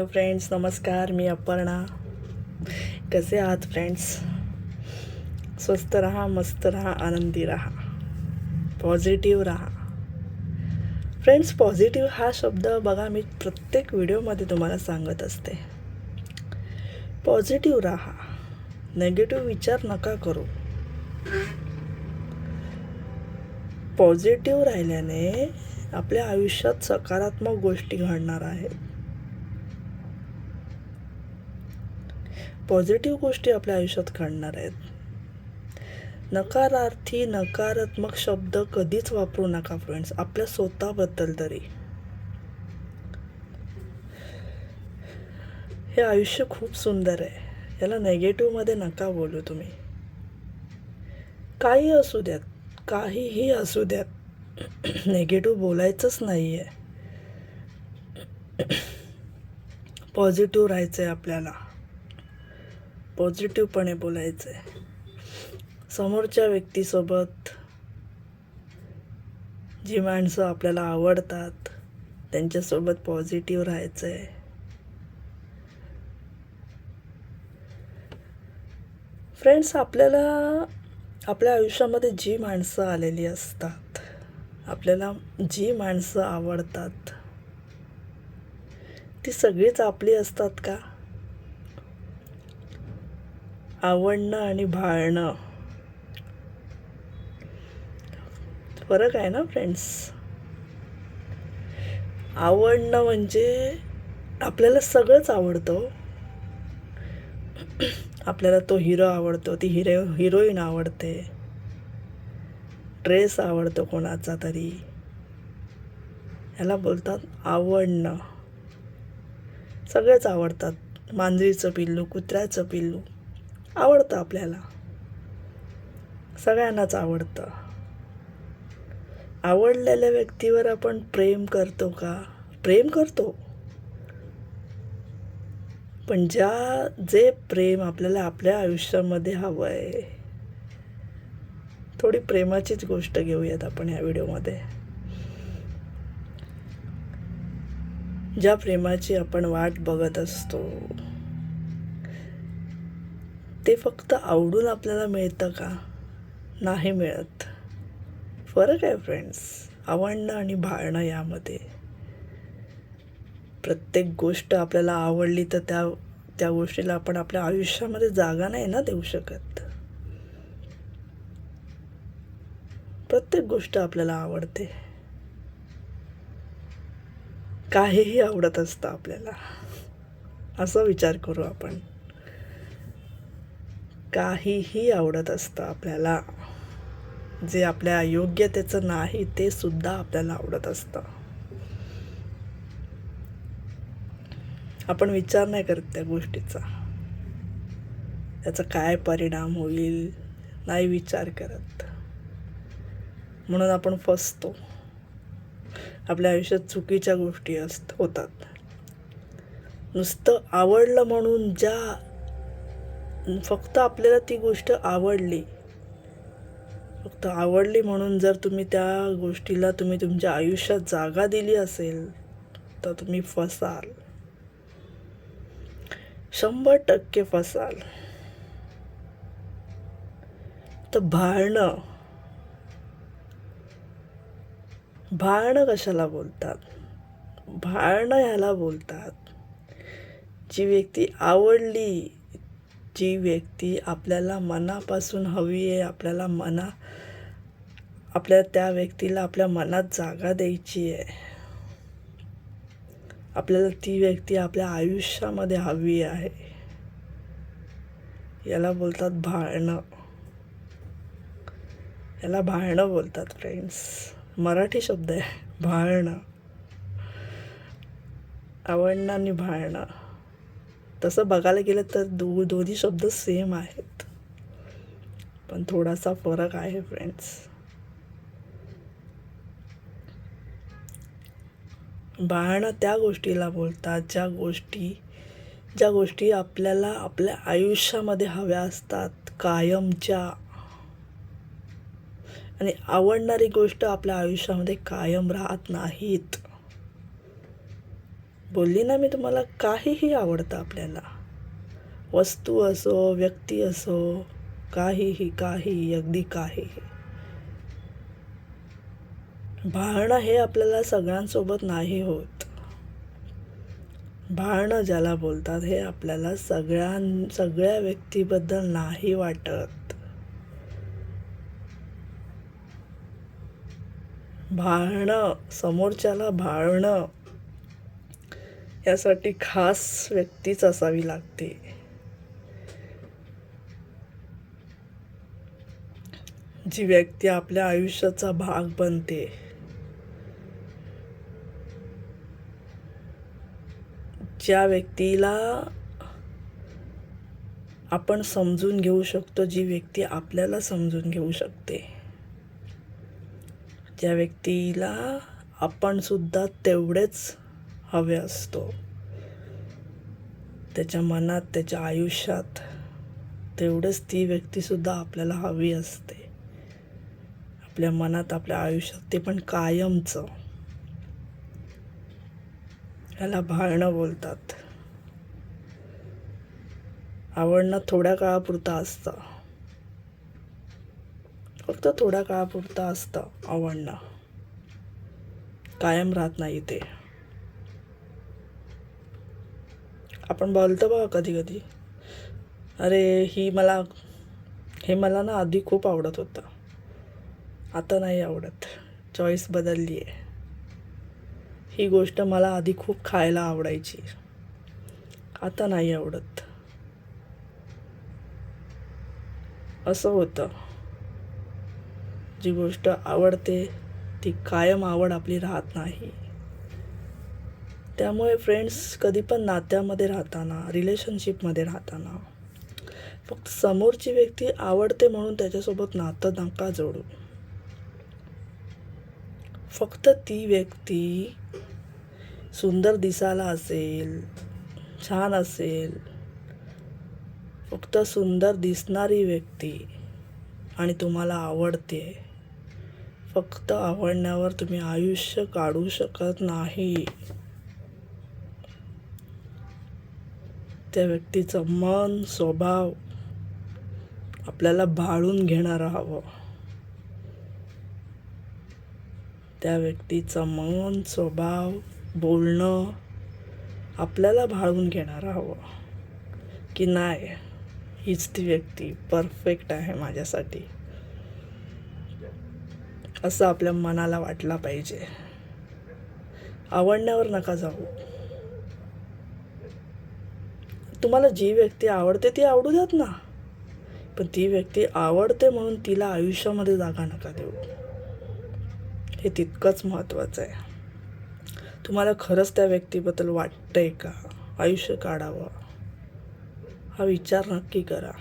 Friends नमस्कार, मी अपर्णा. कसे आहात फ्रेंड्स? स्वस्त रहा, मस्त रहा, आनंदी रहा, पॉझिटिव्ह रहा. फ्रेंड्स, पॉझिटिव्ह हा शब्द बघा, मी प्रत्येक व्हिडिओमध्ये तुम्हाला सांगत असते. पॉझिटिव्ह राहा, नेगेटिव्ह विचार नका करू. पॉझिटिव्ह राहिल्याने आपल्या आयुष्यात सकारात्मक गोष्टी घडणार आहेत. पॉझिटिव्ह गोष्टी आपल्या आयुष्यात घडणार आहेत. नकारार्थी नकारात्मक शब्द कधीच वापरू नका फ्रेंड्स, आपल्या स्वतःबद्दल तरी. हे आयुष्य खूप सुंदर आहे, याला नेगेटिव्हमध्ये नका बोलू तुम्ही. काही असू द्यात, काहीही असू द्यात, नेगेटिव्ह बोलायचंच नाही आहे. पॉझिटिव्ह राहायचं आहे आपल्याला, पॉझिटिव्हपणे बोलायचं आहे. समोरच्या व्यक्तीसोबत जी माणसं आपल्याला आवडतात त्यांच्यासोबत पॉझिटिव्ह राहायचं आहे. फ्रेंड्स, आपल्याला आपल्या आयुष्यामध्ये जी माणसं आलेली असतात, आपल्याला जी माणसं आवडतात, ती सगळीच आपली असतात का? आवडणं आणि भाळणं फरक आहे ना फ्रेंड्स. आवडणं म्हणजे आपल्याला सगळंच आवडतं. आपल्याला तो हिरो आवडतो, ती हिरोईन आवडते, ड्रेस आवडतो कोणाचा तरी, ह्याला बोलतात आवडणं. सगळेच आवडतात. मांजरीचं पिल्लू, कुत्र्याचं पिल्लू आवडतं आपल्याला, सगळ्यांनाच आवडतं. आवडलेल्या व्यक्तीवर आपण प्रेम करतो का? प्रेम करतो, पण जे प्रेम आपल्याला आपल्या आयुष्यामध्ये हवं आहे, थोडी प्रेमाचीच गोष्ट घेऊयात आपण या व्हिडिओमध्ये. ज्या प्रेमाची आपण वाट बघत असतो, ते फक्त आवडून आपल्याला मिळतं का? नाही मिळत. फरक आहे फ्रेंड्स, आवडणं आणि भाळणं यामध्ये. प्रत्येक गोष्ट आपल्याला आवडली तर त्या गोष्टीला आपण आपल्या आयुष्यामध्ये जागा नाही ना देऊ शकत. प्रत्येक गोष्ट आपल्याला आवडते, काहीही आवडत असतं आपल्याला. असा विचार करू आपण. काहीही आवडत असतं आपल्याला. जे आपल्या योग्यतेचं नाही ते सुद्धा आपल्याला आवडत असतं. आपण विचार नाही करत त्या गोष्टीचा, त्याचा काय परिणाम होईल, नाही विचार करत. म्हणून आपण फसतो. आपल्या आयुष्यात चुकीच्या गोष्टी होतात. नुसतं आवडलं म्हणून फक्त आपल्याला ती गोष्ट आवडली, फक्त आवडली म्हणून जर तुम्ही त्या गोष्टीला तुमच्या आयुष्यात जागा दिली असेल तर तुम्ही फसाल, 100% फसाल. तर भाळणं कशाला बोलतात? भाळणं ह्याला बोलतात, जी व्यक्ती आवडली, जी व्यक्ती आपल्याला मनापासून हवी आहे, आपल्या त्या व्यक्तीला आपल्या मनात जागा द्यायची आहे, आपल्याला ती व्यक्ती आपल्या आयुष्यामध्ये हवी आहे, याला बोलतात भाळणं. याला भाळणं बोलतात फ्रेंड्स. मराठी शब्द आहे भाळणं. आवडणं आणि भाळणं, तसं बघायला गेलं तर दोन्ही शब्द सेम आहेत, पण थोडासा फरक आहे फ्रेंड्स. भाळणं त्या गोष्टीला बोलतात ज्या गोष्टी आपल्याला आपल्या आयुष्यामध्ये हव्या असतात कायमच्या. आणि आवडणारी गोष्ट आपल्या आयुष्यामध्ये कायम राहत नाहीत. बोलली ना मी तुम्हाला, काहीही आवडतं आपल्याला. वस्तू असो, व्यक्ती असो, काहीही, काही, अगदी काहीही. भाळणं हे आपल्याला सगळ्यांसोबत नाही होत. भाळणं ज्याला बोलतात हे आपल्याला सगळ्या व्यक्तीबद्दल नाही वाटत. भाळणं, समोरच्याला भाळणं, यासाठी खास व्यक्तीच असावी लागते. जी व्यक्ती आपल्या आयुष्याचा भाग बनते, ज्या व्यक्तीला आपण समजून घेऊ शकतो, जी व्यक्ती आपल्याला समजून घेऊ शकते, ज्या व्यक्तीला आपण सुद्धा तेवढेच हवे असतो, त्याच्या मनात, त्याच्या आयुष्यात तेवढेच ती व्यक्तीसुद्धा आपल्याला हवी असते. आपल्या मनात, आपल्या आयुष्यात, ते पण कायमचं. ह्याला भाळणं बोलतात. आवडणं थोड्या काळापुरतं असतं, फक्त थोड्या काळापुरतं असतं आवडणं, कायम राहत नाही ते. आपण बोलतो बघा कधी कधी, अरे हे मला ना आधी खूप आवडत होतं, आता नाही आवडत, चॉईस बदलली आहे. ही गोष्ट मला आधी खूप खायला आवडायची, आता नाही आवडत. असं होतं. जी गोष्ट आवडते ती कायम आवड आपली राहत नाही. त्यामुळे फ्रेंड्स, कधी पण नात्यामध्ये राहताना, रिलेशनशिपमध्ये राहताना, फक्त समोरची व्यक्ती आवडते म्हणून त्याच्यासोबत नातं नका जोडू. फक्त ती व्यक्ती सुंदर दिसायला असेल, छान असेल, फक्त सुंदर दिसणारी व्यक्ती आणि तुम्हाला आवडते, फक्त आवडण्यावर तुम्ही आयुष्य काढू शकत नाही. त्या व्यक्तीचं मन, स्वभाव आपल्याला भाळून घेणारं हवं. त्या व्यक्तीचं मन, स्वभाव, बोलणं आपल्याला भाळून घेणारं हवं, की नाही, हीच ती व्यक्ती परफेक्ट आहे माझ्यासाठी, असं आपल्या मनाला वाटलं पाहिजे. आवडण्यावर नका जाऊ. तुम्हाला जी व्यक्ती आवडते ती आवडू द्यात ना, पण ती व्यक्ती आवडते म्हणून तिला आयुष्यामध्ये जागा नका देऊ. हे तितकंच महत्त्वाचं आहे. तुम्हाला खरंच त्या व्यक्तीबद्दल वाटतंय का आयुष्य काढावं, हा विचार नक्की करा.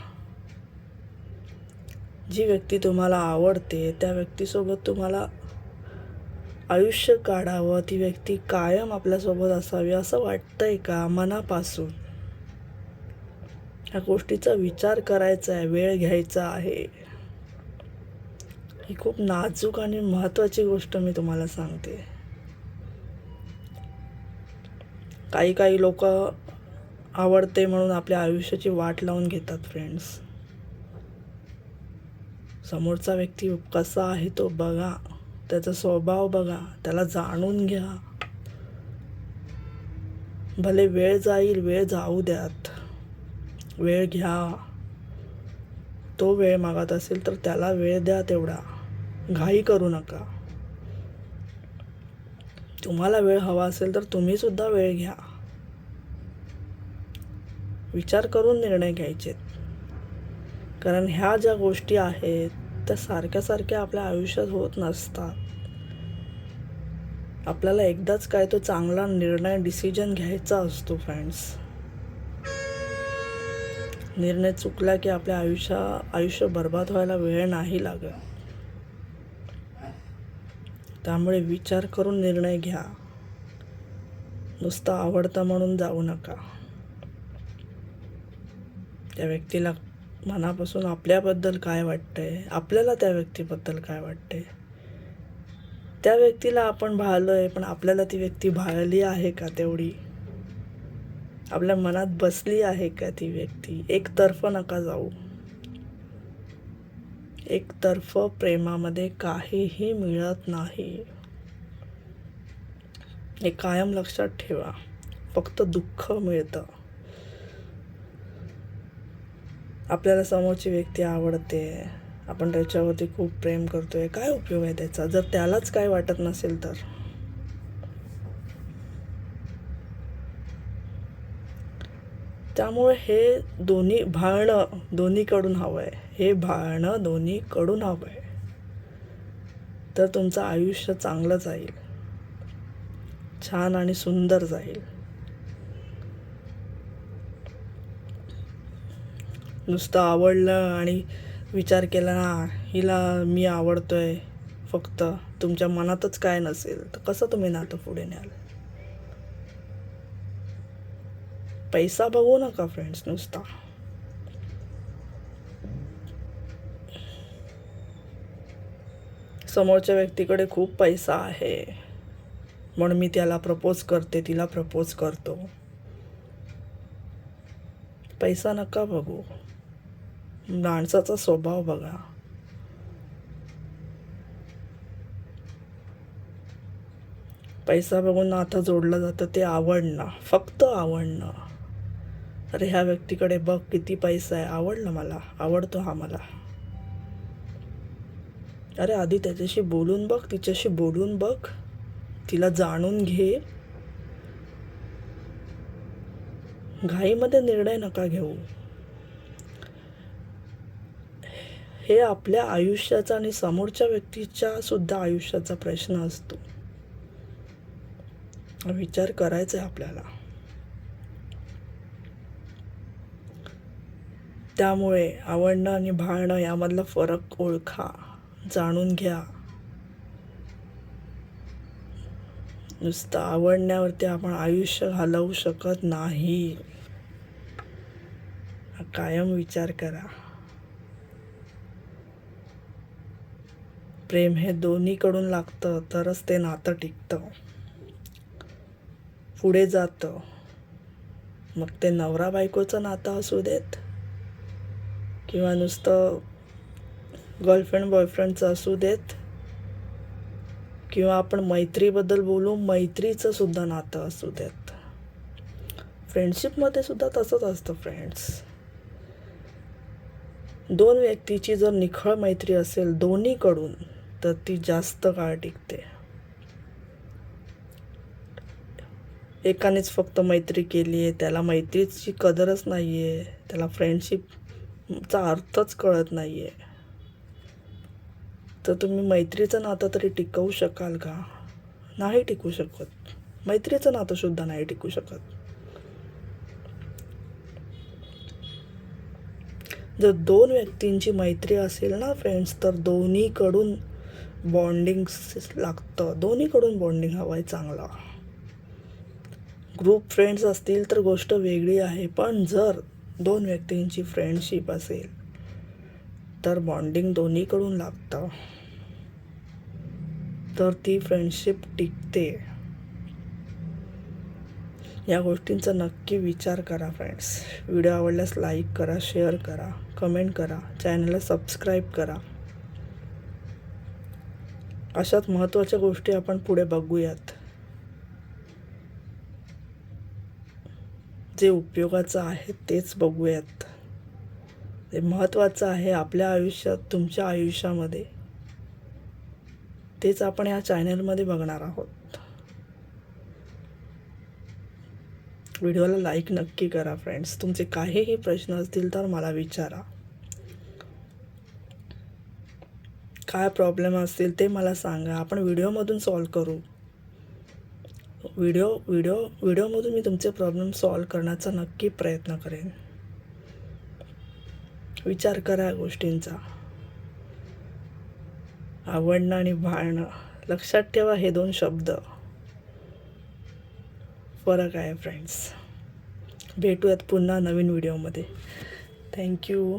जी व्यक्ती तुम्हाला आवडते त्या व्यक्तीसोबत तुम्हाला आयुष्य काढावं, ती व्यक्ती कायम आपल्यासोबत असावी असं वाटतंय का मनापासून? ह्या गोष्टीचा विचार करायचा आहे, वेळ घ्यायचा आहे. ही खूप नाजूक आणि महत्त्वाची गोष्ट मी तुम्हाला सांगते. काही लोक आवडते म्हणून आपल्या आयुष्याची वाट लावून घेतात फ्रेंड्स. समोरचा व्यक्ती कसा आहे तो बघा, त्याचा स्वभाव बघा, त्याला जाणून घ्या. भले वेळ जाईल, वेळ जाऊ द्यात, वेळ घ्या. तो वेळ मागत असेल तर त्याला वेळ द्या, तेवढा घाई करू नका. तुम्हाला वेळ हवा असेल तर तुम्ही सुद्धा वेळ घ्या. विचार करून निर्णय घ्यायचे, कारण ह्या ज्या गोष्टी आहेत त्या सारख्या आपल्या आयुष्यात होत नसतात. आपल्याला एकदाच काय तो चांगला निर्णय, डिसिजन घ्यायचा असतो फ्रेंड्स. निर्णय चुकला की आपल्या आयुष्य बर्बाद व्हायला वेळ नाही लागत. त्यामुळे विचार करून निर्णय घ्या. नुसतं आवडतं म्हणून जाऊ नका. त्या व्यक्तीला मनापासून आपल्याबद्दल काय वाटतंय, आपल्याला त्या व्यक्तीबद्दल काय वाटतंय, त्या व्यक्तीला आपण भाळलोय पण आपल्याला ती व्यक्ती भाळली आहे का तेवढी, आपल्या मनात बसली आहे का ती व्यक्ती. एकतर्फ नका जाऊ. एकतर्फ प्रेमामध्ये काहीही मिळत नाही. हे कायम लक्षात ठेवा. फक्त दुःख मिळतं. आपल्याला समोरची व्यक्ती आवडते, आपण त्याच्यावरती खूप प्रेम करतोय, काय उपयोग आहे त्याचा जर त्यालाच काय वाटत नसेल तर. त्यामुळे हे भाळणं दोन्हीकडून हवं आहे. हे भाळणं दोन्हीकडून हवं आहे. तर तुमचं आयुष्य चांगलं जाईल, छान आणि सुंदर जाईल. नुसतं आवडलं आणि विचार केला ना हिला मी आवडतोय, फक्त तुमच्या मनातच काय नसेल तर कसं तुम्ही नातं पुढे न्याल. पैसा बघू नका फ्रेंड्स नुसता. समोरच्या व्यक्तीकडे खूप पैसा आहे म्हणून मी त्याला प्रपोज करते, तिला प्रपोज करतो. पैसा नका बघू, माणसाचा स्वभाव बघा. पैसा बघून नातं जोडलं जातं ते आवडणं, फक्त आवडणं. अरे ह्या व्यक्तीकडे बघ किती पैसा आहे, आवडलं मला, आवडतो हा मला. अरे आधी त्याच्याशी बोलून बघ, तिच्याशी बोलून बघ, तिला जाणून घे. घाईमध्ये निर्णय नका घेऊ. हे आपल्या आयुष्याचा आणि समोरच्या व्यक्तीच्या सुद्धा आयुष्याचा प्रश्न असतो. विचार करायचा आहे आपल्याला. त्यामुळे आवडणं आणि भाळणं यामधला फरक ओळखा, जाणून घ्या. नुसतं आवडण्यावरती आपण आयुष्य घालवू शकत नाही. कायम विचार करा. प्रेम हे दोन्हीकडून लागतं तरच ते नातं टिकतं, पुढे जातं. मग ते नवरा बायकोचं नातं असू देत किंवा नुसतं गर्लफ्रेंड बॉयफ्रेंडचं असू देत, किंवा आपण मैत्रीबद्दल बोलू, मैत्रीचं सुद्धा नातं असू देत. फ्रेंडशिपमध्ये सुद्धा तसंच असतं फ्रेंड्स. दोन व्यक्तीची जर निखळ मैत्री असेल दोन्हीकडून तर ती जास्त काळ टिकते. एकानेच फक्त मैत्री केली आहे, त्याला मैत्रीची कदरच नाही आहे, त्याला फ्रेंडशिपचा अर्थच कळत नाही आहे, तर तुम्ही मैत्रीचं नातं तरी टिकवू शकाल का? नाही टिकू शकत. मैत्रीचं नातं सुद्धा नाही टिकू शकत. जर दोन व्यक्तींची मैत्री असेल ना फ्रेंड्स, तर दोन्हीकडून बॉन्डिंग लागतं, दोन्हीकडून बॉन्डिंग हवं आहे चांगला. ग्रुप फ्रेंड्स असतील तर गोष्ट वेगळी आहे, पण जर दोन व्यक्तींची फ्रेंडशिप असेल तर बॉन्डिंग दोन्हीकडून लागतं, तर ती फ्रेंडशिप टिकते. या गोष्टींचा नक्की विचार करा फ्रेंड्स. व्हिडिओ आवडल्यास लाईक करा, शेअर करा, कमेंट करा, चॅनलला सबस्क्राईब करा. अशाच महत्त्वाच्या गोष्टी आपण पुढे बघूयात. जे उपयोगाचं आहे तेच बघूयात. जे महत्त्वाचं आहे आपल्या आयुष्यात, तुमच्या आयुष्यामध्ये, तेच आपण या चॅनलमध्ये बघणार आहोत. व्हिडिओला लाईक नक्की करा फ्रेंड्स. तुमचे काहीही प्रश्न असतील तर मला विचारा. काय प्रॉब्लेम असतील ते मला सांगा, आपण व्हिडिओमधून सॉल्व करू. व्हिडिओमधून मी तुमचे प्रॉब्लेम सॉल्व करण्याचा नक्की प्रयत्न करेन. विचार करा या गोष्टींचा. आवडणं आणि भाळणं, लक्षात ठेवा हे दोन शब्द. फरक आहे फ्रेंड्स. भेटूयात पुन्हा नवीन व्हिडिओमध्ये. थँक्यू.